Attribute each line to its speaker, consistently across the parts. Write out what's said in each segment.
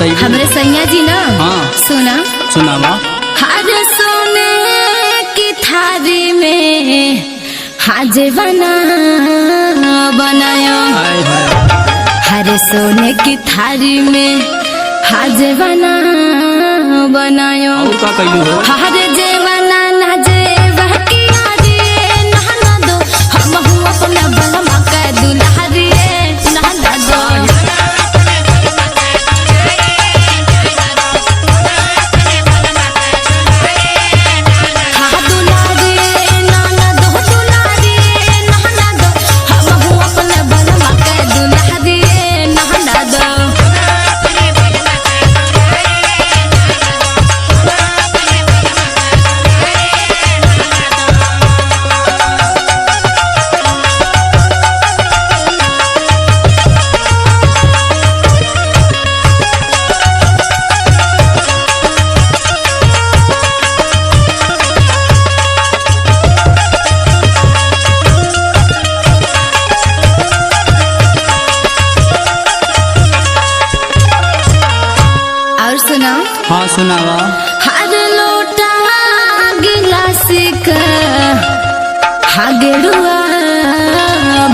Speaker 1: बताइए।
Speaker 2: हमरे सैया जी ना।
Speaker 1: हाँ
Speaker 2: सुना
Speaker 1: सुनावा।
Speaker 2: हर सोने की थारी में हाजे बनायो हर सोने की थारी में हाजे बनायो
Speaker 1: का कइलू हो
Speaker 2: हर जेवना ना जेवह की आरी नहना दो हम हूँ अपना बलमा का दुल्हरी नहना दो
Speaker 1: हाँ सुनावा।
Speaker 2: हर लोटा गिलास का हागेड़ुआ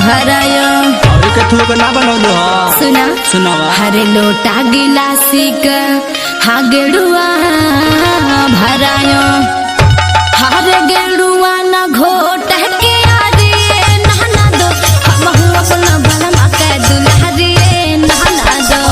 Speaker 2: भरायो
Speaker 1: और के थू ना बनौलो
Speaker 2: सुना
Speaker 1: सुनावा।
Speaker 2: हर लोटा गिलास का हागेड़ुआ भरायो हर गेड़ुआ ना घोट के आरी नहना दो हम हूँ अपना बलमा का दुल्हरी नहना दो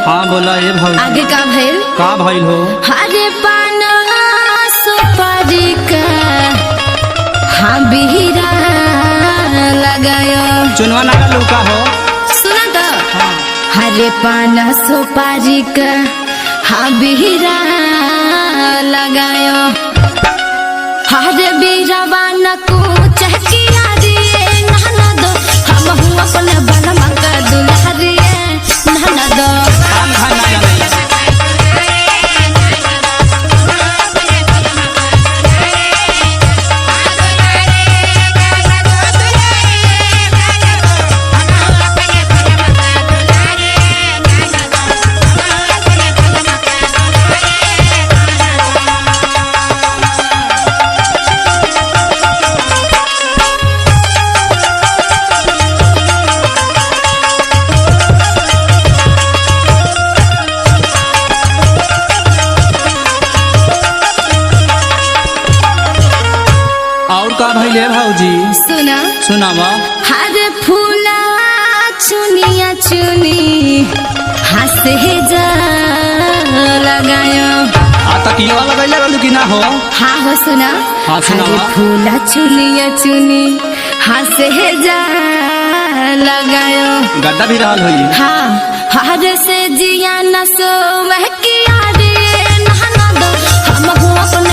Speaker 1: हाँ बोला ये भाई
Speaker 2: आगे का
Speaker 1: भइल हो।
Speaker 2: हरे पाना सुपारी का हाँ बिहरा लगायो
Speaker 1: चुनवा ना लुका हो
Speaker 2: सुना तो
Speaker 1: हाँ।
Speaker 2: हरे पाना सुपारी का हाँ बिहरा लगायो हरे बीरावा न को चहकी आरी नहना दो हम हूँ अपने बलमा का दुल्हरी नहना दो
Speaker 1: भइले भौजी
Speaker 2: सुना
Speaker 1: सुनावा।
Speaker 2: हर फूला चुनिया चुनी हंसे जा लगायो
Speaker 1: तकिया लगैले रहलू कि ना हो।
Speaker 2: हाँ हो सुना।
Speaker 1: हाँ सुनावा।
Speaker 2: हर फूला चुनिया चुनी हंसे जा लगायो
Speaker 1: गड्ढा भी रहल होई।
Speaker 2: हाँ हर से जिया न सो महकी आरे नहना दो हम हूँ अपना